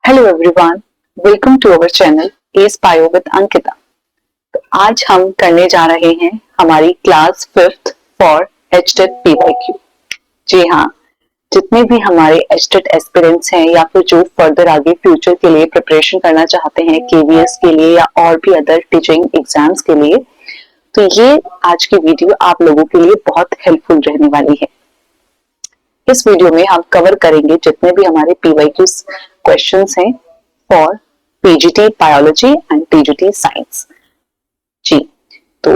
Hello everyone, welcome to our channel S bio with Ankita. तो आज हम करने जा रहे हैं हमारी class 5th for HTET PYQ. जी हाँ, जितने भी हमारे एचटेट एस्पिरेंट्स हैं या फिर जो फर्दर आगे फ्यूचर के लिए प्रिपरेशन करना चाहते हैं केवीएस के लिए या और भी अदर टीचिंग एग्जाम्स के लिए, तो ये आज की वीडियो आप लोगों के लिए बहुत हेल्पफुल रहने वाली है। इस वीडियो में हम कवर करेंगे जितने भी हमारे पीवाईक्यू क्वेश्चंस हैं for PGT biology and PGT science. जी, तो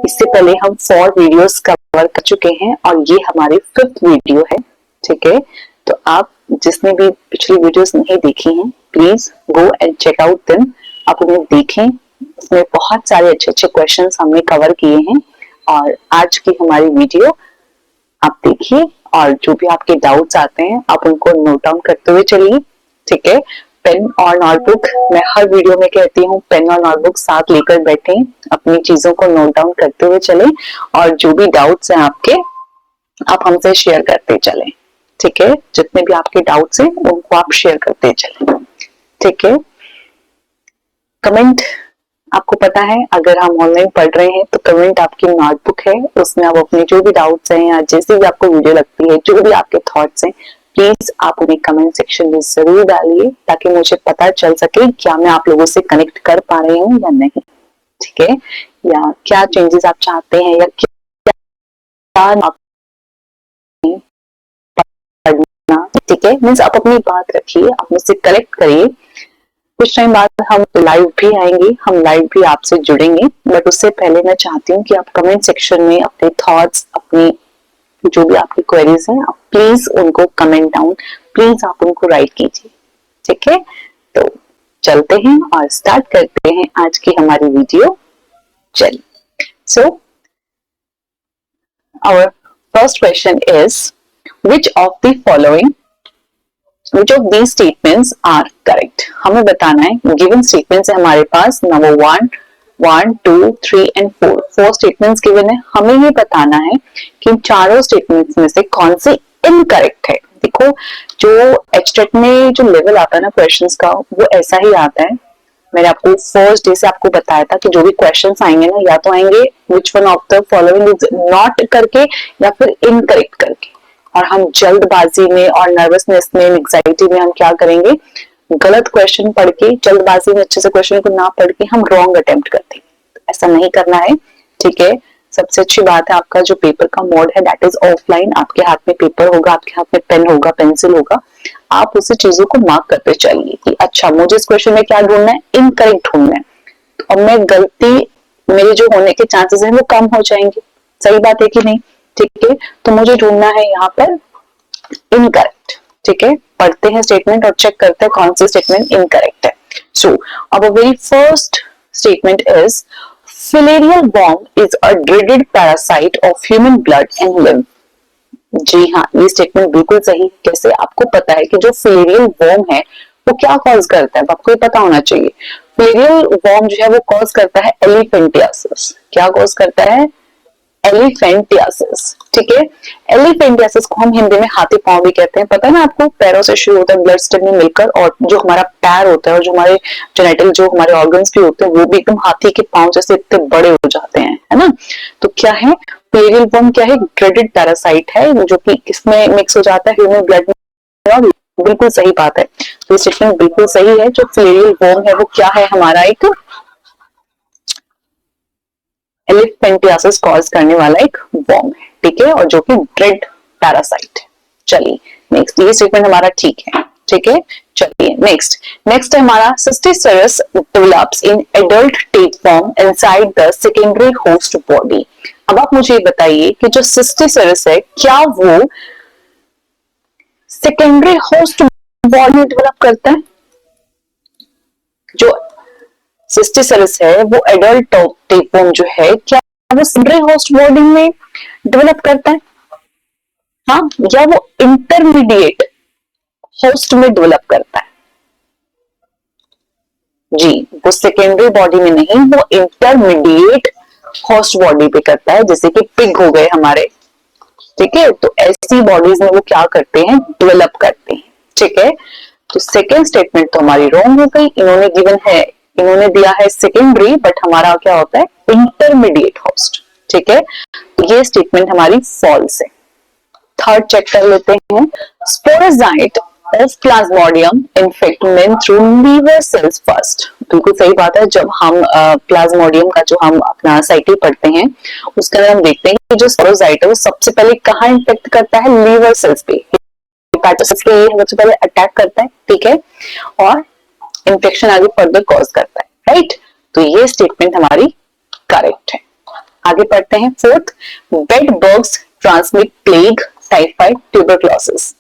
इससे पहले हम 4 वीडियोस कवर कर चुके हैं और ये हमारी 5th वीडियो है। ठीक है, तो आप जिसने भी पिछली वीडियोस नहीं देखी हैं, please go and check out them. आप उन्हें देखें, उसमें बहुत सारे अच्छे अच्छे क्वेश्चंस हमने कवर किए हैं और आज की हमारी वीडियो आप देखिए और जो भी आपके डाउट्स आते हैं आप उनको नोट डाउन करते हुए चलिए। ठीक है, पेन और नोटबुक, मैं हर वीडियो में कहती हूँ पेन और नोटबुक साथ लेकर बैठे, अपनी चीजों को नोट डाउन करते हुए चले और जो भी डाउट्स हैं आपके आप हमसे शेयर करते चले। ठीक है, जितने भी आपके डाउट्स हैं उनको आप शेयर करते चले। ठीक है, कमेंट, आपको पता है अगर हम ऑनलाइन पढ़ रहे हैं तो कमेंट आपकी नोटबुक है, उसमें आप अपने जो भी डाउट्स हैं या जैसे भी आपको वीडियो लगती है, जो भी आपके थॉट्स हैं, प्लीज आप उन्हें कमेंट सेक्शन में जरूर डालिए ताकि मुझे पता चल सके क्या मैं आप लोगों से कनेक्ट कर पा रही हूँ या नहीं। ठीक है, या क्या चेंजेस आप चाहते हैं या क्या आप पढ़ना। ठीक है, मीन्स आप अपनी बात रखिए, आप मुझसे कलेक्ट करिए। कुछ टाइम बाद हम लाइव भी आएंगे, हम लाइव भी आपसे जुड़ेंगे, बट उससे पहले मैं चाहती हूँ कि आप कमेंट सेक्शन में अपने थॉट्स, अपनी जो भी आपकी क्वेरीज हैं, आप प्लीज उनको कमेंट डाउन, प्लीज आप उनको राइट कीजिए। ठीक है, तो चलते हैं और स्टार्ट करते हैं आज की हमारी वीडियो। चलिए, so our first question is which of the following Which of these statements are correct? हमें बताना है, गिवन स्टेटमेंट्स है हमारे पास, नंबर 1, 2, 3 एंड 4 स्टेटमेंट्स गिवन है। हमें ये बताना है कि इन चारों स्टेटमेंट्स में से कौन सी इनकरेक्ट है। देखो, जो एचटेट में जो लेवल आता है ना क्वेश्चंस का, वो ऐसा ही आता है। मैंने आपको फर्स्ट डे से आपको बताया था कि जो भी क्वेश्चंस आएंगे ना, या तो आएंगे which one of the following is not करके या फिर इनकरेक्ट करके, और हम जल्दबाजी में और नर्वसनेस में, एंजाइटी में हम क्या करेंगे, गलत क्वेश्चन पढ़ के, जल्दबाजी में अच्छे से क्वेश्चन को ना पढ़ के हम रॉन्ग अटेम्प्ट करते हैं। ऐसा नहीं करना है। ठीक है, सबसे अच्छी बात है आपका जो पेपर का मोड है दैट इज ऑफलाइन। आपके हाथ में पेपर होगा, आपके हाथ में पेन होगा, पेंसिल होगा, आप उसी चीजों को मार्क करते चलिए कि अच्छा मुझे इस क्वेश्चन में क्या ढूंढना है, इनकरेक्ट ढूंढना है, तो अब मैं गलती मेरे जो होने के चांसेस है वो कम हो जाएंगे। सही बात है कि नहीं? ठीक है, तो मुझे ढूंढना है यहाँ पर इनकरेक्ट। ठीक है, पढ़ते हैं स्टेटमेंट और चेक करते हैं कौन सी स्टेटमेंट इनकरेक्ट है। So our very first statement is filarial worm is a dreaded parasite of human blood and lymph. जी हाँ, ये स्टेटमेंट बिल्कुल सही। कैसे? आपको पता है कि जो फिलेरियल वर्म है वो क्या कॉज करता है, आपको ये पता होना चाहिए। फिलेरियल वर्म जो है वो कॉज करता है एलिफेंटियासिस। क्या कॉज करता है? एलिफेंटियासिस। ठीक है, एलिफेंटियासिस को हम हिंदी में हाथी पांव भी कहते हैं। पता है ना आपको, पैरों से शुरू होता है ब्लड स्टेम में मिलकर, और जो हमारा पैर होता है और जो हमारे जेनेटिक जो हमारे ऑर्गन्स भी होते हैं वो भी एकदम हाथी के पांव जैसे इतने बड़े हो जाते हैं, है ना। तो क्या है, फिलेरियल वर्म क्या है? ग्रेडेड पैरासाइट है जो कि किसमें मिक्स हो जाता है, ह्यूमन ब्लड में। और बिल्कुल सही बात है, तो स्टेटमेंट बिल्कुल सही है। जो फिलेरियल वर्म है वो क्या है? हमारा एक एलिफेंटियासिस कॉज करने वाला एक वर्म है। ठीक है, और जो कि ड्रेड पैरासाइट है। चलिए नेक्स्ट, ये स्टेटमेंट हमारा ठीक है। ठीक है, चलिए नेक्स्ट है हमारा cysticercus develops in adult tapeworm inside the secondary host body. अब आप मुझे बताइए कि जो सिस्टिसेरस है क्या वो सेकेंडरी होस्ट बॉडी में डेवलप करता है? जो सिस्टिसेरस है वो एडल्ट टेपवर्म जो है क्या वो सेकेंडरी होस्ट बॉडी में डेवलप करता है? हाँ, या वो इंटरमीडिएट होस्ट में डेवलप करता है? जी, वो सेकेंडरी बॉडी में नहीं, वो इंटरमीडिएट होस्ट बॉडी पे करता है, जैसे कि पिग हो गए हमारे। ठीक है, तो ऐसी बॉडीज में वो क्या करते हैं? डेवलप करते हैं। ठीक है, तो सेकेंड स्टेटमेंट तो हमारी रॉन्ग हो गई। इन्होंने गिवन है, इन्होंने दिया है सेकेंडरी, बट हमारा क्या होता है इंटरमीडिएट होस्ट। ठीक है, तो ये स्टेटमेंट हमारी फॉल्स है। थर्ड चेक कर लेते हैं। Sporozoite of Plasmodium infect men through liver cells first. बिल्कुल सही बात है। जब हम प्लाज्मोडियम का जो हम अपना साइकिल पढ़ते हैं उसके अंदर हम देखते हैं कि जो स्पोरोजाइट है वो सबसे पहले कहाँ इन्फेक्ट करता है, लीवर सेल्स पे, हेपेटोसाइट्स पे ये सबसे पहले अटैक करता है। ठीक है, और इन्फेक्शन आगे फर्दर कॉज करता है। राइट, तो ये स्टेटमेंट हमारी करेक्ट है। आगे पढ़ते हैं। Fourth, bed bugs transmit plague, typhoid, tuberculosis.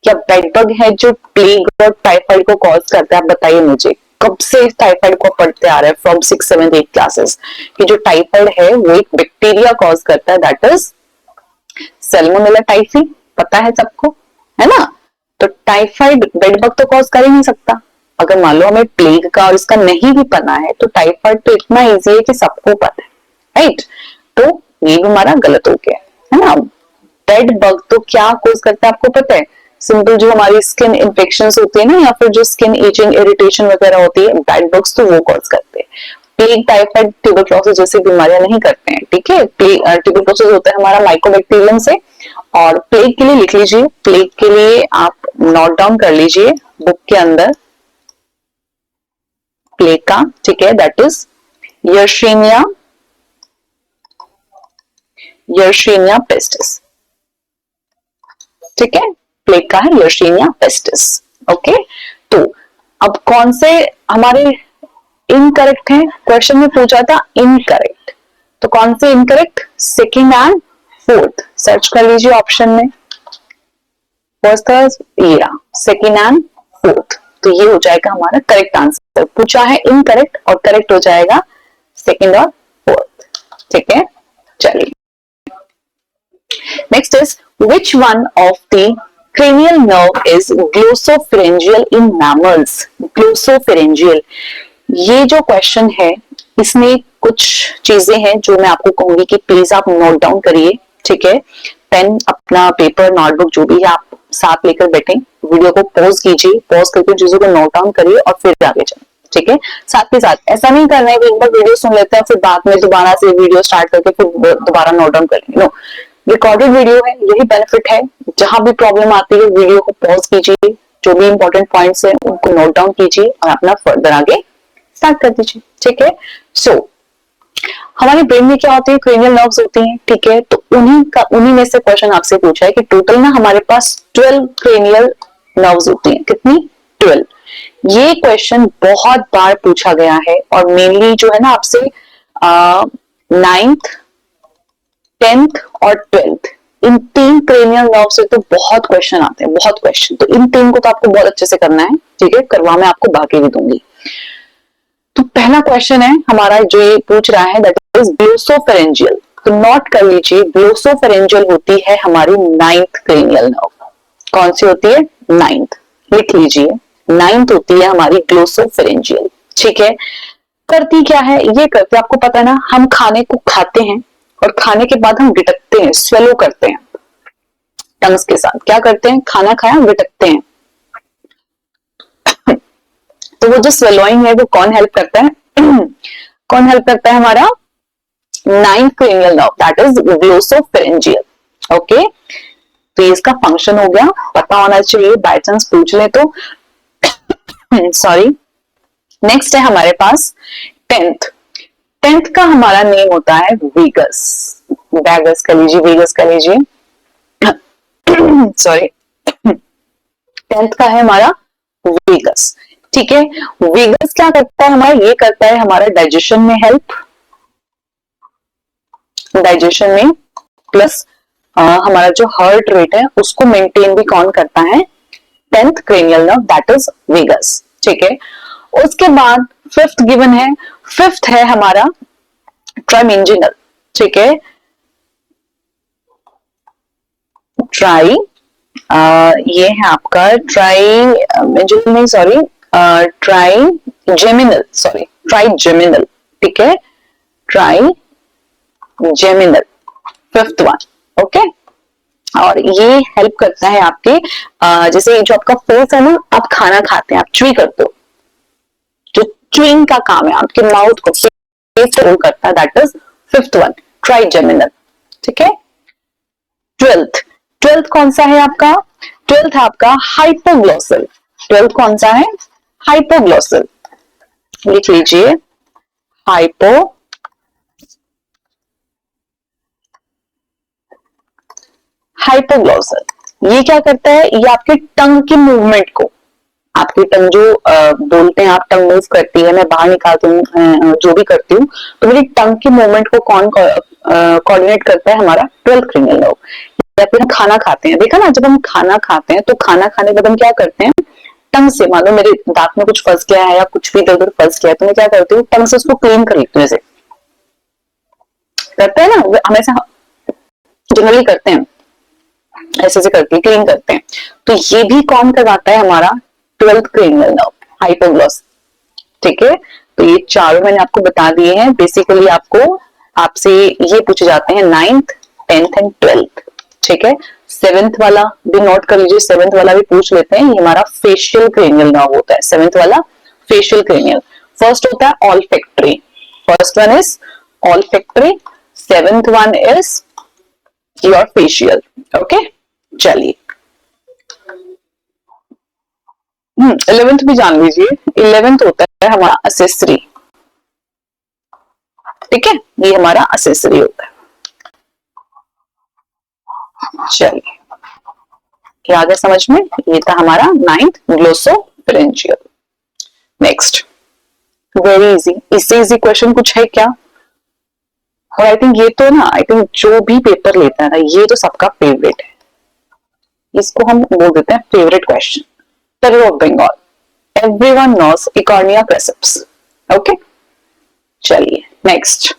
क्या बेड बग है जो प्लेग और टाइफाइड को कॉज करता है? आप बताइए मुझे, कब से टाइफाइड को पढ़ते आ रहे हैं फ्रॉम 6, 7, 8 क्लासेस कि जो टाइफाइड है वो एक बैक्टीरिया कॉज करता है, दैट इज सैल्मोनेला टाइफी। पता है सबको, है ना? तो टाइफाइड बेड बग तो कॉज कर ही नहीं सकता। अगर मान लो हमें प्लेग का और इसका नहीं भी पता है तो टाइफाइड तो इतना इजी है कि सबको पता है। राइट, तो ये भी हमारा गलत हो गया, है ना? बेड बग तो क्या कॉज करता है आपको पता है? सिंपल जो हमारी स्किन इन्फेक्शंस होती है ना, या फिर जो स्किन इचिंग, इरिटेशन वगैरह होती है, बेड बग्स तो वो कॉज करते हैं। प्लेग, टाइफाइड, ट्यूबरक्लोसिस जैसी बीमारियां नहीं करते हैं। ठीक है, ट्यूबरक्लोसिस होता है हमारा माइकोबैक्टीरियम से। और प्लेग के लिए लिख लीजिए, प्लेग के लिए आप नोट डाउन कर लीजिए बुक के अंदर प्लेग का। ठीक है, दैट इज यर्शीनिया, यर्शीनिया पेस्टिस। ठीक है, प्लेग का है यर्शीनिया पेस्टिस। ओके, तो अब कौन से हमारे इनकरेक्ट हैं? क्वेश्चन में पूछा था इनकरेक्ट, तो कौन से incorrect? Second and fourth. Search कर लीजिए ऑप्शन में। फर्स्ट ये सेकंड एंड फोर्थ, तो ये हो जाएगा हमारा करेक्ट आंसर। पूछा है इनकरेक्ट और करेक्ट हो जाएगा सेकंड और फोर्थ। ठीक है, चलिए next is which one of the cranial nerve is glossopharyngeal in mammals? glossopharyngeal, ये जो क्वेश्चन है इसमें कुछ चीजें हैं जो मैं आपको कहूंगी कि प्लीज आप नोट डाउन करिए। ठीक है, पेन, अपना पेपर, नोटबुक जो भी है आप साथ लेकर बैठे, वीडियो को पॉज कीजिए, पॉज करके चीजों को नोट डाउन करिए और फिर आगे चलें। ठीक है, साथ के साथ ऐसा नहीं करना है कि एक बार वीडियो सुन लेते हैं फिर बाद में दोबारा से वीडियो स्टार्ट करके फिर दोबारा नोट डाउन करेंगे। नो, रिकॉर्डेड वीडियो है, यही बेनिफिट है। जहां भी प्रॉब्लम आती है वीडियो को पॉज कीजिए, जो भी इंपॉर्टेंट पॉइंट्स हैं उनको नोट डाउन कीजिए और अपना फर्दर आगे स्टार्ट कर दीजिए। ठीक है, सो हमारे ब्रेन में क्या होती है? क्रेनियल नर्व्स होती हैं। ठीक है, तो उन्हीं में से क्वेश्चन आपसे पूछा है कि टोटल ना हमारे पास 12 क्रेनियल नर्व्स होती हैं। कितनी? 12। ये क्वेश्चन बहुत बार पूछा गया है और मेनली जो है ना आपसे 9th, 10th और 12th, इन 3 क्रेनियल नर्व से तो बहुत क्वेश्चन आते हैं, बहुत क्वेश्चन। तो इन 3 को तो आपको बहुत अच्छे से करना है। ठीक है, करवा मैं आपको बाकी भी दूंगी। तो पहला क्वेश्चन है हमारा जो ये पूछ रहा है, दैट इज ग्लोसोफेरेंजियल। तो नोट कर लीजिए, ग्लोसोफेरेंजियल होती है हमारी 9th क्रेनियल नर्व। कौन सी होती है? 9th। लिख लीजिए, 9th होती है हमारी ग्लोसोफेरेंजियल। ठीक है, करती क्या है? ये करते आपको पता है ना, हम खाने को खाते हैं और खाने के बाद हम विटकते हैं, स्वेलो करते हैं टंग्स के साथ। क्या करते हैं? खाना खाया विटकते हैं। तो वो जो स्वेलोइंग है वो कौन हेल्प करता है? कौन हेल्प करता है? हमारा 9th cranial nerve, that is glossopharyngeal. Okay, तो ये इसका फंक्शन हो गया, पता होना चाहिए, बाय चांस पूछ ले तो। सॉरी। नेक्स्ट है हमारे पास 10th का हमारा नेम होता है वेगस। वेगस कर लीजिए, वेगस कर लीजिए। सॉरी, 10th का है हमारा वेगस। ठीक है, वेगस क्या करता है हमारा? ये करता है हमारा डाइजेशन में हेल्प, डाइजेशन में, प्लस हमारा जो हार्ट रेट है उसको मेंटेन भी कौन करता है? 10th cranial nerve, that is vagus. ठीक है, उसके बाद 5th गिवन है। 5th है हमारा ट्राइमेंजिनल। ठीक है, ट्राई ये है आपका ट्राइमेंजिनल नहीं, सॉरी, ट्राइजेमिनल, सॉरी, ट्राइजेमिनल। ठीक है, ट्राइजेमिनल, 5th वन। ओके, और ये हेल्प करता है आपके जैसे जो आपका फोर्थ है ना, आप खाना खाते हैं, आप च्वी करते हो, जो च्यूइंग का काम है आपके माउथ को होल्ड करता है, that is fifth one, trigeminal. ठीक है। ट्वेल्थ, ट्वेल्थ कौन सा है आपका? ट्वेल्थ है आपका हाइपोग्लोसल। ट्वेल्थ कौन सा है? हाइपोग्लोसल। लिख लीजिए हाइपो हाइपोग्लोसल। ये क्या करता है? ये आपके टंग की मूवमेंट को, आपकी टंग जो बोलते हैं आप, टंग मूव करती है, मैं बाहर निकालती हूँ, जो भी करती हूँ, तो मेरी टंग की मूवमेंट को कौन कोऑर्डिनेट करता है? हमारा ट्वेल्थ क्रेनियल नर्व। या फिर हम खाना खाते हैं, देखा ना, जब हम खाना खाते हैं तो खाना खाने के बाद हम क्या करते हैं? टंग से, मान लो मेरे दांत में कुछ फंस गया है या कुछ भी इधर उधर फंस गया है, तो मैं क्या करती हूँ? टंग से उसको क्लीन कर लेती हूँ। ऐसे करते हैं ना, हमेशा जनरली करते हैं, ऐसे से करके क्लीन करते हैं। तो ये भी कौन करवाता है? हमारा ट्वेल्थ क्रेनियल नर्व, हाइपोग्लॉस। ठीक है। तो ये चारों मैंने आपको बता दिए हैं। बेसिकली आपको, आपसे ये पूछे जाते हैं 9th, 10th एंड 12th। ठीक है। 7th वाला भी नोट कर लीजिए, 7th वाला भी पूछ लेते हैं। ये हमारा फेशियल क्रेनियल नर्व होता है, 7th वाला फेशियल क्रेनियल। फर्स्ट होता है olfactory, first one is olfactory, 7th one is your facial. Okay, चलिए 11th भी जान लीजिए। 11th होता है हमारा असेसरी। ठीक है, ये हमारा असेसरी होता है। चलिए, ये आ गया समझ में? ये था हमारा 9th glossopharyngeal. Next, very easy, इससे इजी क्वेश्चन कुछ है क्या? और आई थिंक ये तो ना, आई थिंक जो भी पेपर लेता है ना, ये तो सबका फेवरेट है। इसको हम बोल देते हैं favourite question, terror of Bengal. Everyone knows Eichhornia crassipes. Okay, चलिए next,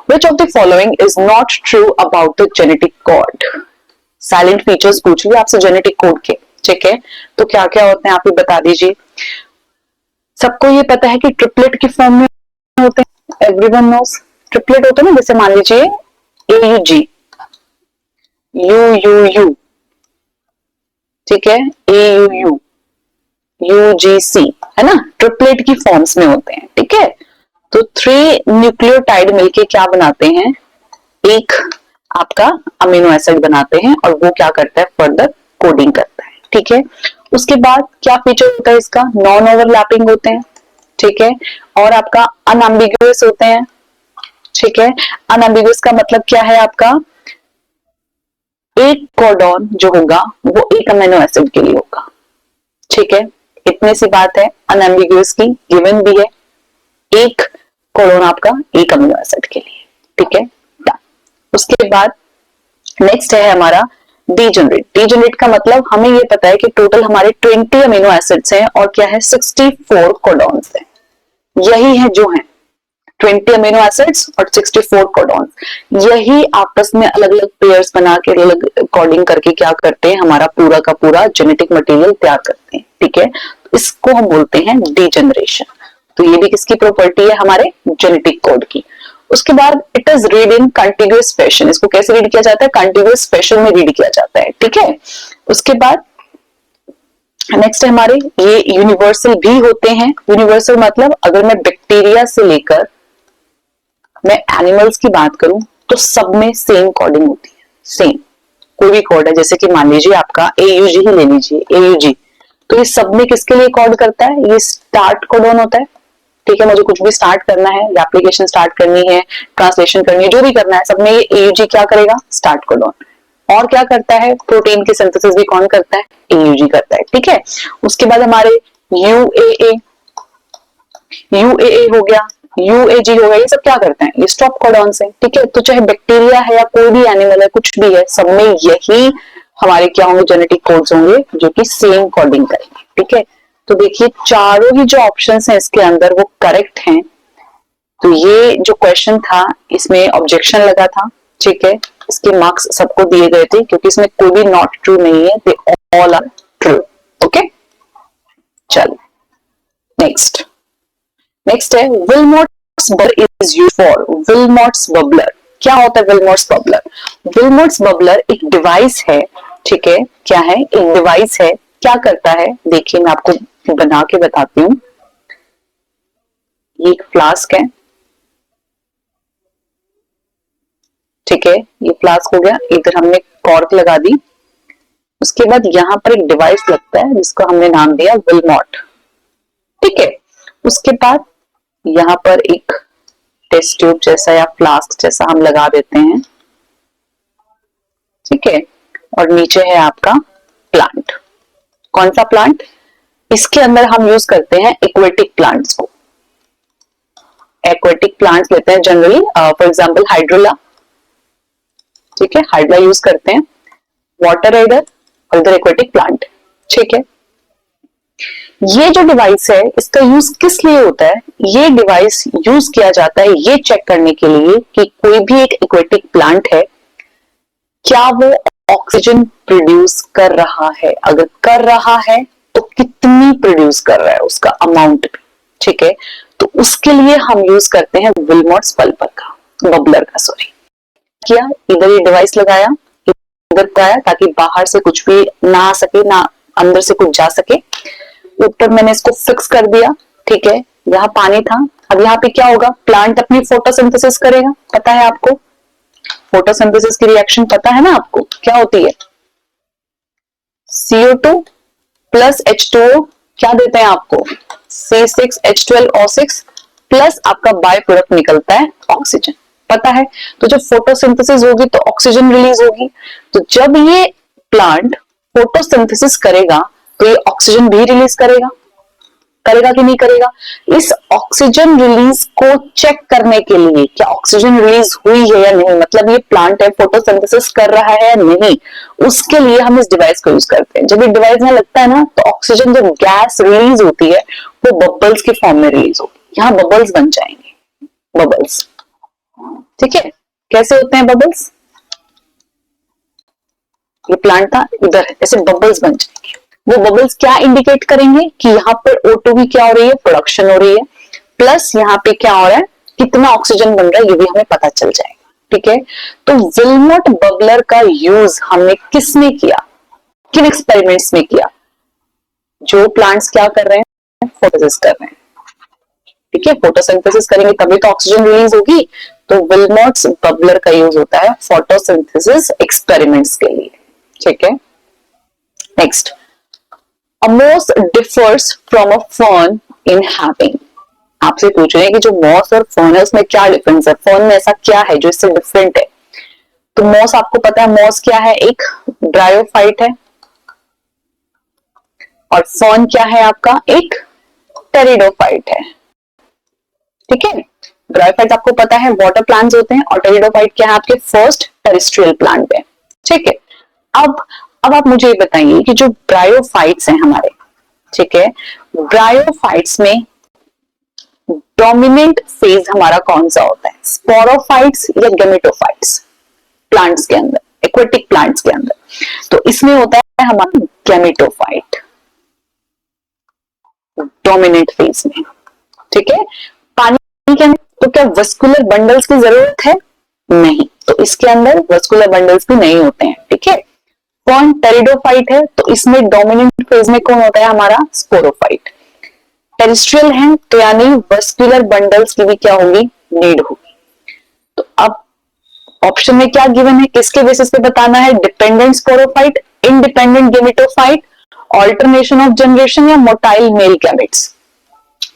which of the following is not true about the genetic code? Salient features पूछ लिया आपसे जेनेटिक कोड के। ठीक है, तो क्या क्या होते हैं आप ही बता दीजिए। सबको ये पता है कि ट्रिपलेट की फॉर्म में होते हैं, एवरीवन नोस ट्रिपलेट होते हैं ना, जैसे मान लीजिए AUG, UUU, ठीक है, AUU, UGC, है ना, ट्रिपलेट की फॉर्म्स में होते हैं। ठीक है, तो 3 न्यूक्लियोटाइड मिलके क्या बनाते हैं? एक आपका अमीनो एसिड बनाते हैं, और वो क्या करता है? फर्दर कोडिंग करता है। ठीक है, उसके बाद क्या फीचर होता है इसका? नॉन ओवरलैपिंग होते हैं। ठीक है, और आपका अनएम्बिगुअस होते हैं। ठीक है, अनएम्बिगुअस का मतलब क्या है आपका? एक कोडॉन जो होगा वो एक अमीनो एसिड के लिए होगा। ठीक है, इतनी सी बात है, अनएम्बिगुअस की गिवन भी है, एक कोडॉन आपका एक अमीनो एसिड के लिए। ठीक है, उसके बाद नेक्स्ट है हमारा डीजेनरेट। डीजेनरेट का मतलब हमें ये पता है कि टोटल हमारे 20 अमीनो एसिड्स हैं, और क्या है? 64 कोडॉन्स हैं। यही है जो है 20 अमीनो एसिड्स और 64 कोडॉन्स। यही आपस में अलग अलग पेयर्स बना के, अलग कोडिंग करके क्या करते हैं? हमारा पूरा का पूरा जेनेटिक मटेरियल तैयार करते हैं। ठीक है, इसको हम बोलते हैं डीजेनरेशन। तो ये भी किसकी प्रॉपर्टी है? हमारे जेनेटिक कोड की। उसके बाद it is read in continuous fashion. इसको कैसे रीड किया जाता है? कंटिन्यूअस फैशन में रीड किया जाता है। ठीक है, उसके बाद नेक्स्ट है हमारे, ये यूनिवर्सल भी होते हैं। यूनिवर्सल मतलब अगर मैं बैक्टीरिया से लेकर मैं एनिमल्स की बात करूं तो सब में सेम कोडिंग होती है, सेम कोई भी कोड है। जैसे कि मान लीजिए आपका AUG ही ले लीजिए, AUG, तो ये सब में किसके लिए कोड करता है? ये स्टार्ट कोडॉन होता है। ठीक है, मुझे कुछ भी स्टार्ट करना है, एप्लीकेशन स्टार्ट करनी है, ट्रांसलेशन करनी है, जो भी करना है, सब में ये AUG क्या करेगा? Start codon. और क्या करता है? प्रोटीन की सिंथेसिस भी कौन करता है? AUG करता है। ठीक है, उसके बाद हमारे UAA, UAA हो गया, UAG हो गया, ये सब क्या करते हैं? ये स्टॉप कोडॉन्स है। ठीक है, तो चाहे बैक्टीरिया है या कोई भी एनिमल है, कुछ भी है, सब में यही हमारे क्या होंगे? जेनेटिक कोड्स होंगे जो कि सेम कोडिंग करेंगे। ठीक है, तो देखिए चारों ही जो ऑप्शंस हैं इसके अंदर वो करेक्ट हैं। तो ये जो क्वेश्चन था इसमें ऑब्जेक्शन लगा था। ठीक है, इसके मार्क्स सबको दिए गए थे क्योंकि इसमें कोई भी नॉट ट्रू नहीं है, they all are true. Okay, चलो नेक्स्ट है Wilmot's bubbler is used for. Wilmot's bubbler क्या होता है विल्मोट्स बबलर? विल्मोट्स बबलर एक डिवाइस है, ठीक है, क्या है? एक डिवाइस है। क्या करता है देखिए, मैं आपको बना के बताती हूँ। ये एक फ्लास्क है, ठीक है, ये फ्लास्क हो गया, इधर हमने कॉर्क लगा दी, उसके बाद यहाँ पर एक डिवाइस लगता है जिसको हमने नाम दिया विल्मोट, ठीक है। उसके बाद यहाँ पर एक टेस्ट ट्यूब जैसा या फ्लास्क जैसा हम लगा देते हैं, ठीक है, और नीचे है आपका प्लांट। कौन सा प्लांट? इसके अंदर हम यूज करते हैं एक्वेटिक प्लांट्स को। एक्वेटिक प्लांट्स लेते हैं जनरली, फॉर एग्जांपल हाइड्रोला, ठीक है, हाइड्रोला यूज करते हैं, वाटर इधर और इधर एक्वेटिक प्लांट, ठीक है। ये जो डिवाइस है इसका यूज किस लिए होता है? ये डिवाइस यूज किया जाता है ये चेक करने के लिए कि कोई भी एक एक्वेटिक प्लांट है, क्या वो ऑक्सीजन प्रोड्यूस कर रहा है, अगर कर रहा है तो कितनी प्रोड्यूस कर रहा है, उसका अमाउंट भी, ठीक है। तो उसके लिए हम यूज करते हैं विल्मोट्स बबलर का, सॉरी, किया, इधर ये डिवाइस लगाया, इधर लगाया ताकि बाहर से कुछ भी ना आ सके, ना अंदर से कुछ जा सके। ऊपर मैंने इसको फिक्स कर दिया, ठीक है, यहाँ पानी था। अब यहाँ पे क्या होगा? प्लांट अपनी फोटोसिंथेसिस करेगा, पता है आपको? फोटोसिंथेसिस की रिएक्शन पता है ना आपको, क्या होती है? CO2 प्लस H2O क्या देते हैं आपको? C6H12O6 प्लस आपका बाय प्रोडक्ट निकलता है ऑक्सीजन, पता है। तो जब फोटोसिंथेसिस होगी तो ऑक्सीजन रिलीज होगी, तो जब ये प्लांट फोटोसिंथेसिस करेगा तो ये ऑक्सीजन भी रिलीज करेगा, करेगा कि नहीं करेगा? इस ऑक्सीजन रिलीज को चेक करने के लिए, क्या ऑक्सीजन रिलीज हुई है या नहीं, मतलब ये प्लांट है फोटोसिंथेसिस कर रहा है या नहीं, उसके लिए हम इस डिवाइस को यूज करते हैं। जब ये डिवाइस में लगता है ना तो ऑक्सीजन जब गैस रिलीज होती है वो बबल्स के फॉर्म में रिलीज होगी, यहाँ बबल्स बन जाएंगे, बबल्स, ठीक है। कैसे होते हैं बबल्स? ये प्लांट था, इधर ऐसे बबल्स बन जाएंगे। वो बबल्स क्या इंडिकेट करेंगे कि यहाँ पर O2 भी क्या हो रही है, प्रोडक्शन हो रही है, प्लस यहाँ पे क्या हो रहा है, कितना ऑक्सीजन बन रहा है, ये भी हमें पता चल जाएगा, ठीक है। तो विल्मोट बबलर का यूज हमने किसमें किया, किन एक्सपेरिमेंट्स में किया? जो प्लांट्स क्या कर रहे हैं, फोटोसिंथेसिस कर रहे हैं, ठीक है, फोटोसिंथेसिस करेंगे तभी तो ऑक्सीजन रिलीज होगी। तो विल्मोट्स बबलर का यूज होता है फोटोसिंथेसिस एक्सपेरिमेंट्स के लिए, ठीक है। Next, a moss differs from a fern in having, आपसे पूछ रहे हैं कि जो मॉस और फर्न है उसमें क्या डिफरेंस है, फर्न में ऐसा क्या है जो इससे डिफरेंट है? तो मॉस आपको पता है, मॉस क्या है, एक ब्रायोफाइट है, और फर्न क्या है आपका, एक टेरिडोफाइट है, ठीक है। ब्रायोफाइट आपको पता है वाटर प्लांट्स होते हैं, और टेरिडोफाइट क्या है, आपके फर्स्ट टेरेस्ट्रियल प्लांट है, ठीक है। अब आप मुझे ये बताइए कि जो ब्रायोफाइट्स हैं हमारे, ठीक है, ब्रायोफाइट्स में डोमिनेंट फेज हमारा कौन सा होता है, स्पोरोफाइट्स या गेमेटोफाइट्स? प्लांट्स के अंदर, एक्वेटिक प्लांट्स के अंदर, तो इसमें होता है हमारा गेमेटोफाइट डोमिनेंट फेज में, ठीक है। पानी के अंदर तो क्या वस्कुलर बंडल्स की जरूरत है? नहीं, तो इसके अंदर वस्कुलर बंडल्स भी नहीं होते हैं, ठीक है। कौन टेरिडोफाइट है, तो इसमें डोमिनेंट फेज में कौन होता है हमारा, स्पोरोफाइट। टेरेस्ट्रियल है तो यानी वस्कुलर बंडल्स की भी क्या होगी, नीड होगी। तो अब ऑप्शन में क्या गिवन है, किसके बेसिस पे बताना है, dependent sporophyte, independent gametophyte, alternation of generation या मोटाइल मेल गैमेट्स?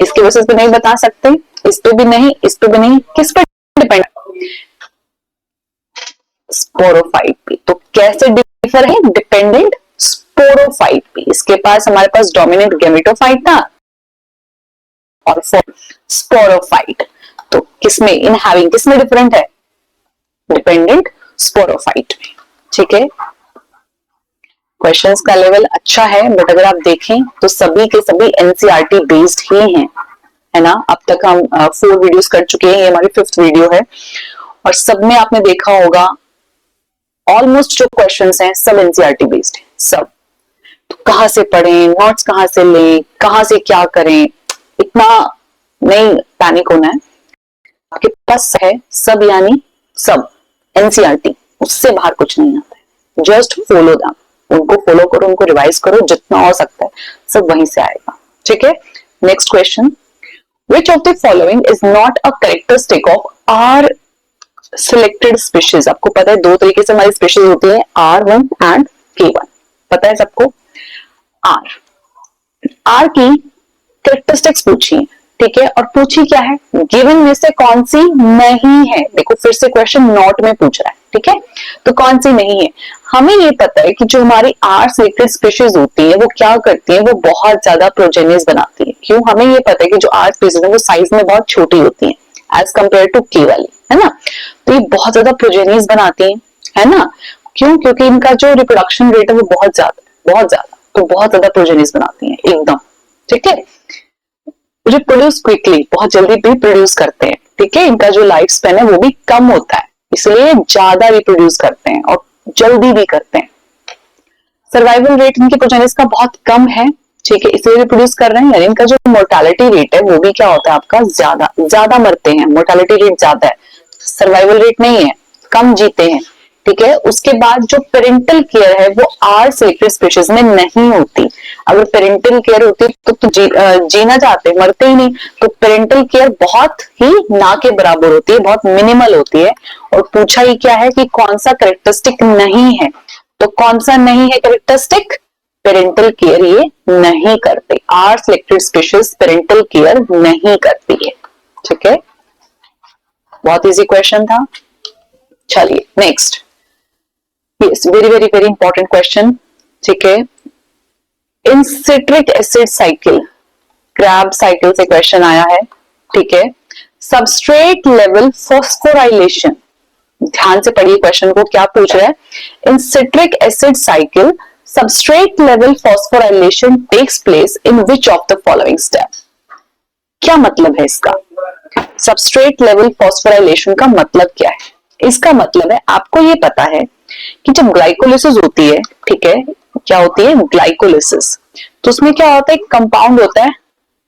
इसके बेसिस पे नहीं बता सकते, इस पे भी नहीं, इस पे भी नहीं, किस पे डिपेंड, स्पोरोफाइट पे। तो कैसे डिफर है, डिपेंडेंट स्पोरोफाइट पे, इसके पास हमारे पास डोमिनेंट गेमेटोफाइट था और स्पोरोफाइट, तो किसमें, इन हैविंग किसमें डिफरेंट है, डिपेंडेंट स्पोरोफाइट में, ठीक है। क्वेश्चंस का लेवल अच्छा है, बट अगर आप देखें तो सभी के सभी एनसीईआरटी बेस्ड ही हैं, है ना। अब तक हम 4 वीडियोस कर चुके हैं, ये हमारी 5th वीडियो है, और सब में आपने देखा होगा ऑलमोस्ट जो क्वेश्चंस हैं सब एनसीईआरटी बेस्ड है, सब। तो कहां से पढ़ें, नोट्स कहां से लें, कहां से क्या करें, इतना नहीं पैनिक होना है, आपके पास है सब, यानी सब एनसीईआरटी, उससे बाहर कुछ नहीं आता है। जस्ट फॉलो दैम, उनको फॉलो करो, उनको रिवाइज करो, जितना हो सकता है सब वहीं से आएगा। ठीक है, next question, which of the following is not a characteristic of r selected species. आपको पता है दो तरीके से हमारी स्पीशीज होती है, R1 एंड K1, पता है सबको। आर की कैरेक्टरिस्टिक्स पूछी है, ठीक है, और पूछी क्या है, गिवन में से कौन सी नहीं है। देखो फिर से क्वेश्चन नॉट में पूछ रहा है, ठीक है, तो कौन सी नहीं है। हमें ये पता है कि जो हमारी आर सिलेक्टेड स्पीशीज होती है वो क्या करती है, वो बहुत ज्यादा प्रोजेनियस बनाती है। क्यों, हमें ये पता है कि जो आर स्पीशीज है वो साइज में बहुत छोटी होती है एज कंपेयर टू के वाली, है ना। तो ये बहुत ज्यादा प्रोजेनियस बनाती है ना। क्यों, क्योंकि इनका जो रिप्रोडक्शन रेट है वो बहुत ज्यादा, तो बहुत ज्यादा प्रोजेनियस बनाती है एकदम, ठीक है। रिप्रोड्यूस क्विकली, बहुत जल्दी भी प्रोड्यूस करते हैं, ठीक है। इनका जो लाइफ स्पेन है वो भी कम होता है, इसलिए ज्यादा रिप्रोड्यूस करते हैं और जल्दी भी करते हैं। सर्वाइवल रेट इनके प्रोजेनिस का बहुत कम है, ठीक है, इसलिए रिप्रोड्यूस कर रहे हैं। यानी इनका जो मोर्टालिटी रेट है वो भी क्या होता है आपका, ज्यादा मरते हैं, मोर्टालिटी रेट ज्यादा है, सर्वाइवल रेट नहीं है, कम जीते हैं, ठीक है। उसके बाद जो पेरेंटल केयर है वो आर सिलेक्टेड स्पीशीज में नहीं होती। अगर पेरेंटल केयर होती तो जीना चाहते, मरते ही नहीं। तो पेरेंटल केयर बहुत ही ना के बराबर होती है, बहुत मिनिमल होती है। और पूछा ही क्या है कि कौन सा कैरेक्टरिस्टिक नहीं है, तो कौन सा नहीं है कैरेक्टरिस्टिक, पेरेंटल केयर ये नहीं करते। R selected species parental care नहीं करती है, ठीक है। बहुत इजी क्वेश्चन था। चलिए next, yes, very very very important question, ठीक है। In citric acid cycle, Krebs cycle से क्वेश्चन आया है, ठीक है। सबस्ट्रेट लेवल फॉस्फोराइलेशन, ध्यान से पढ़िए क्वेश्चन को, क्या पूछ रहा है। In citric acid cycle substrate level phosphorylation takes place in which of the following step. क्या मतलब है इसका, सबस्ट्रेट लेवल फॉस्फोराइलेशन का मतलब क्या है। इसका मतलब है, आपको ये पता है कि जब ग्लाइकोलिसिस होती है, ठीक है, क्या होती है ग्लाइकोलिसिस, तो उसमें क्या होता है, कंपाउंड होता है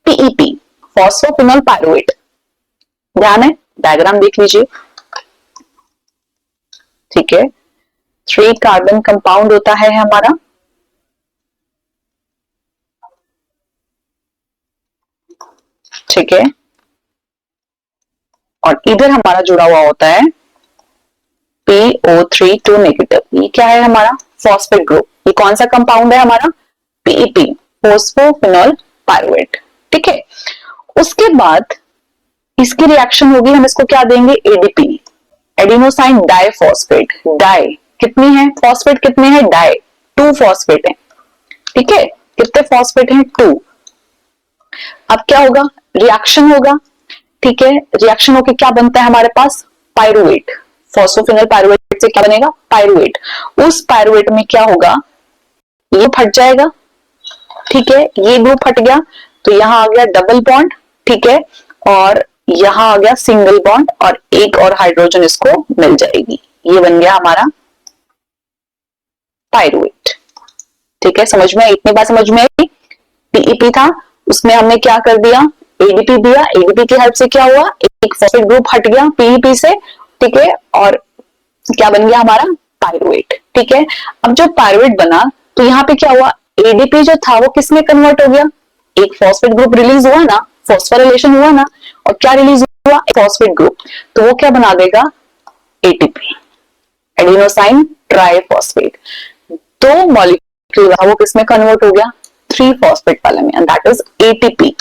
पीईपी, फॉस्फोफिनोल पायरुवेट। ध्यान है, डायग्राम देख लीजिए, ठीक है। 3 कार्बन कंपाउंड होता है हमारा, ठीक है, और इधर हमारा जुड़ा हुआ होता है PO3 2 नेगेटिव। ये क्या है हमारा फॉस्फेट ग्रुप। ये कौन सा कंपाउंड है हमारा, पीईपी, फॉस्फोफिनोल पायरुवेट, ठीक है। उसके बाद इसकी रिएक्शन होगी, हम इसको क्या देंगे, एडीपी, एडिनोसाइन डाइफॉस्फेट। डाई कितनी है, फॉस्फेट कितने हैं, डाई 2 फॉस्फेट है, ठीक है। कितने फॉस्फेट हैं, 2। अब क्या होगा, रिएक्शन होगा, ठीक है। रिएक्शन होके क्या बनता है हमारे पास, पायरुवेट, फॉस्फोफिनोल पायरुवेट से क्या बनेगा, पायरुवेट। उस पायरुवेट में क्या होगा, ये फट जाएगा, ठीक है, ये ग्रुप हट गया, तो यहां आ गया डबल बॉन्ड, ठीक है, और यहां आ गया सिंगल बॉन्ड, और एक और हाइड्रोजन इसको मिल जाएगी। ये बन गया हमारा पायरुवेट, ठीक है। समझ में, इतनी बात समझ में आई। पीईपी था, उसमें हमने क्या कर दिया, एडीपी दिया, एडीपी की हेल्प से क्या हुआ, एक फॉस्फेट ग्रुप हट गया पीईपी से, ठीक है, और क्या बन गया हमारा पायरुवेट, ठीक है। अब जो पायरुवेट बना तो यहाँ पे क्या हुआ, एडीपी जो था वो किस में कन्वर्ट हो गया, एक फॉस्फेट ग्रुप रिलीज हुआ ना, फॉस्फोराइलेशन हुआ ना, और क्या रिलीज हुआ, फॉस्फेट ग्रुप, तो वो क्या बना देगा, एटीपी, एडिनोसाइन ट्राइफॉस्फेट। दो मॉलिक्यूल वो किस में कन्वर्ट हो गया, 3 फॉस्फेट वाले में, एंड दैट इज एटीपी।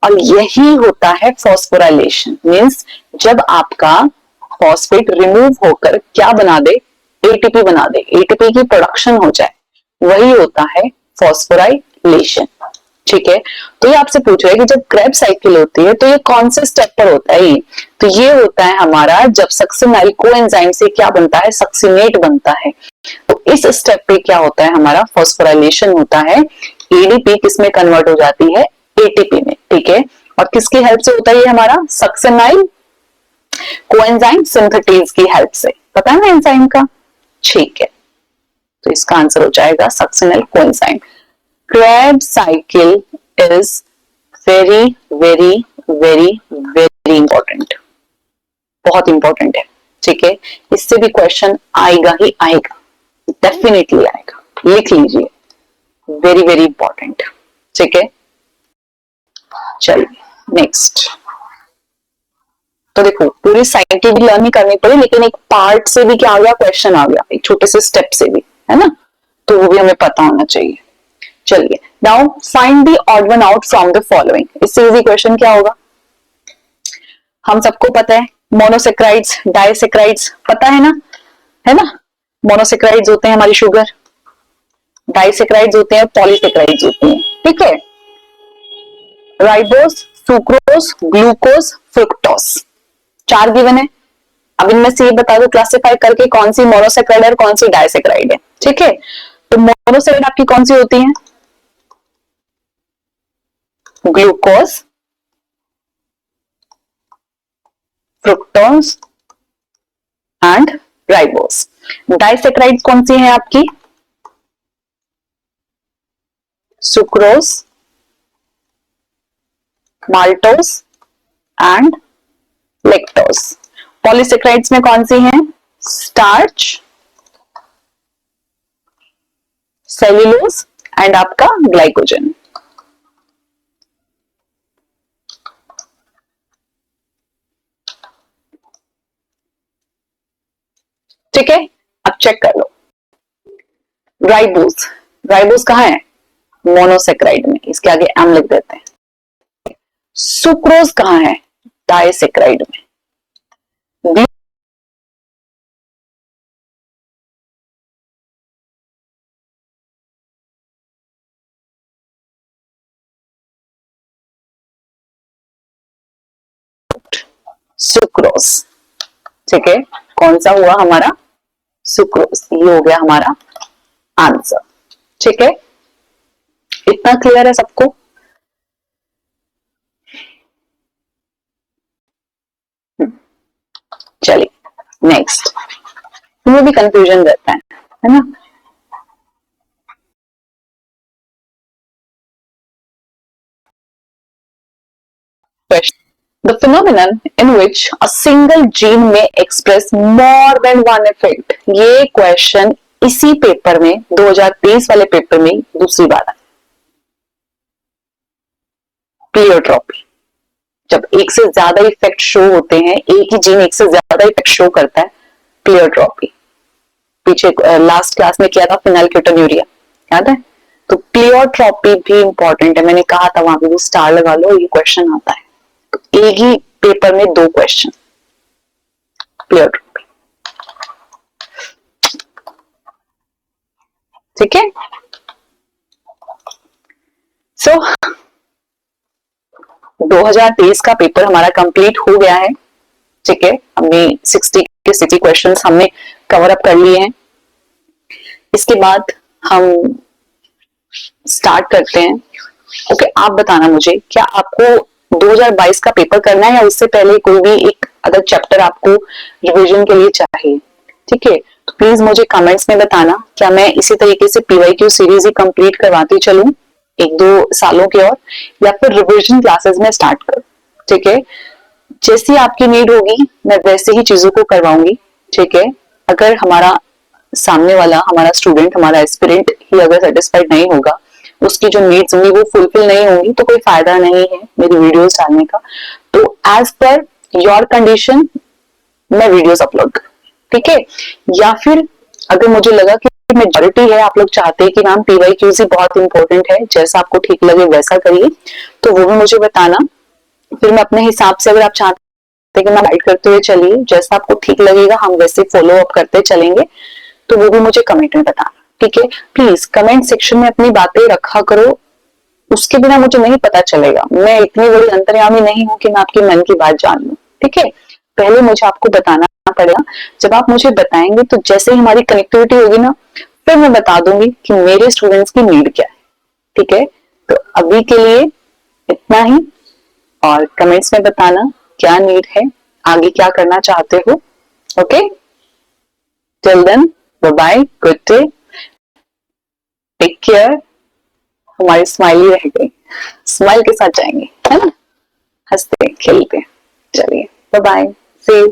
और यही होता है फॉस्फोराइलेशन, मींस जब आपका फॉस्फेट रिमूव होकर क्या बना दे, एटीपी बना दे, एटीपी की प्रोडक्शन हो जाए, वही होता है फॉस्फोराइलेशन, ठीक है। तो ये आपसे पूछ रहा है कि जब क्रेब साइकिल होती है तो ये कौन से स्टेप पर होता है, तो ये होता है हमारा जब सक्सिनाइल कोएंजाइम से क्या बनता है, सक्सिनेट बनता है। तो इस स्टेप पे क्या होता है हमारा, फॉस्फोराइलेशन होता है, एडीपी किस में कन्वर्ट हो जाती है, एटीपी में, ठीक है। और किसकी हेल्प से होता है ये हमारा, सक्सिनाइल कोएंजाइम सिंथेटेज की हेल्प से, पता है ना एंजाइम का, ठीक है। तो इसका आंसर हो जाएगा succinyl coenzyme. Krebs cycle is very very very very important, बहुत इंपॉर्टेंट है, ठीक है, इससे भी क्वेश्चन आएगा ही आएगा, डेफिनेटली आएगा, लिख लीजिए, वेरी वेरी इंपॉर्टेंट। ठीक है, चलिए नेक्स्ट। तो देखो पूरी साइकिल की भी लर्न नहीं करनी पड़ी, लेकिन एक पार्ट से भी क्या आ गया, क्वेश्चन आ गया, एक छोटे से स्टेप से भी, है ना, तो वो भी हमें पता होना चाहिए। चलिए, now find the odd one out from the following. इससे इजी क्वेश्चन क्या होगा, हम सबको पता है मोनोसेक्राइड्स, डाइसेक्राइड्स, पता है ना, मोनोसेक्राइड्स होते हैं हमारी शुगर, डाइसेक्राइड्स होते हैं, पॉलीसेक्राइड्स होते हैं। ठीक है, ribose, sucrose, glucose, fructose, 4 given है। अब इनमें से ये बता दो क्लासिफाई करके कौन सी मोनोसेक्राइड है और कौन सी डाइसेक्राइड है। ठीक है, तो मोनोसेक्राइड आपकी कौन सी होती है, glucose, fructose and ribose. Disaccharide कौन सी है आपकी, sucrose, maltose and lactose. Polysaccharides में कौन सी हैं, स्टार्च, सेल्यूलोज एंड आपका ग्लाइकोजन। ठीक है, अब चेक कर लो। राइबोस, राइबोस कहां है, मोनोसेक्राइड में, इसके आगे एम लिख देते हैं। सुक्रोज कहां है, डाइसेक्राइड में। सुक्रोज, ठीक है, कौन सा हुआ हमारा, सुक्रोज, ये हो गया हमारा आंसर। ठीक है, इतना क्लियर है सबको। चलिए नेक्स्ट, इसमें भी कंफ्यूजन रहता है ना। The phenomenon in which a single gene may express more than one effect। ये क्वेश्चन इसी पेपर में 2023 वाले पेपर में दूसरी बार है। प्लियोट्रॉपी, जब एक से ज्यादा इफेक्ट शो होते हैं, एक ही जीन एक से ज्यादा इफेक्ट शो करता है, प्लियोट्रॉपी। पीछे लास्ट क्लास में किया था फिनाइलकेटोन्यूरिया, याद है। तो प्लियोट्रॉपी भी इंपॉर्टेंट है, मैंने कहा था वहां पे भी स्टार लगा लो, ये क्वेश्चन आता है। तो एक ही पेपर में 2 क्वेश्चन, प्लियोट्रॉपी। ठीक है, सो 2023 का पेपर हमारा कंप्लीट हो गया है। ठीक है, हमने 60 के 60 क्वेश्चंस हमने कवर अप कर लिए हैं। इसके बाद हम स्टार्ट करते हैं। ओके, आप बताना मुझे, क्या आपको 2022 का पेपर करना है या उससे पहले कोई भी एक अदर चैप्टर आपको रिवीजन के लिए चाहिए। ठीक है, तो प्लीज मुझे कमेंट्स में बताना, क्या मैं इसी तरीके से पीवाईक्यू सीरीज ही कंप्लीट करवाती चलूं 1-2 सालों की और, या फिर रिवीजन क्लासेस में स्टार्ट करूं। ठीक है, जैसी आपकी नीड होगी मैं वैसे ही चीजों को करवाऊंगी। ठीक है, अगर हमारा सामने वाला, हमारा स्टूडेंट, हमारा एस्पिरेंट ही अगर सेटिस्फाइड नहीं होगा, उसकी जो नीड्स होंगी वो फुलफिल नहीं होंगी, तो कोई फायदा नहीं है मेरी वीडियोस डालने का। तो एज पर योर कंडीशन मैं वीडियोस अपलोड करूँ। ठीक है, या फिर अगर मुझे लगा कि मेजॉरिटी है, आप लोग चाहते हैं कि मैम पीवाईक्यूज ही बहुत इंपॉर्टेंट है, जैसा आपको ठीक लगे वैसा करिए, तो वो भी मुझे बताना। फिर मैं अपने हिसाब से, अगर आप चाहते हैं कि मैं गाइड करते हुए चलिए, जैसा आपको ठीक लगेगा हम वैसे फॉलो अप करते चलेंगे, तो वो भी मुझे कमेंट में बताना। ठीक है, प्लीज कमेंट सेक्शन में अपनी बातें रखा करो, उसके बिना मुझे नहीं पता चलेगा। मैं इतनी बड़ी अंतर्यामी नहीं हूं कि मैं आपके मन की बात जान लूं। ठीक है, पहले मुझे आपको बताना पड़ेगा, जब आप मुझे बताएंगे तो जैसे ही हमारी कनेक्टिविटी होगी ना, फिर मैं बता दूंगी कि मेरे स्टूडेंट्स की नीड क्या है। ठीक है, तो अभी के लिए इतना ही, और कमेंट्स में बताना क्या नीड है, आगे क्या करना चाहते हो। Okay, till then bye bye, good day, take care. हमारी स्माइल ही रह गई, स्माइल के साथ जाएंगे, है ना, हंसते खेलते। चलिए बाय बाय, सी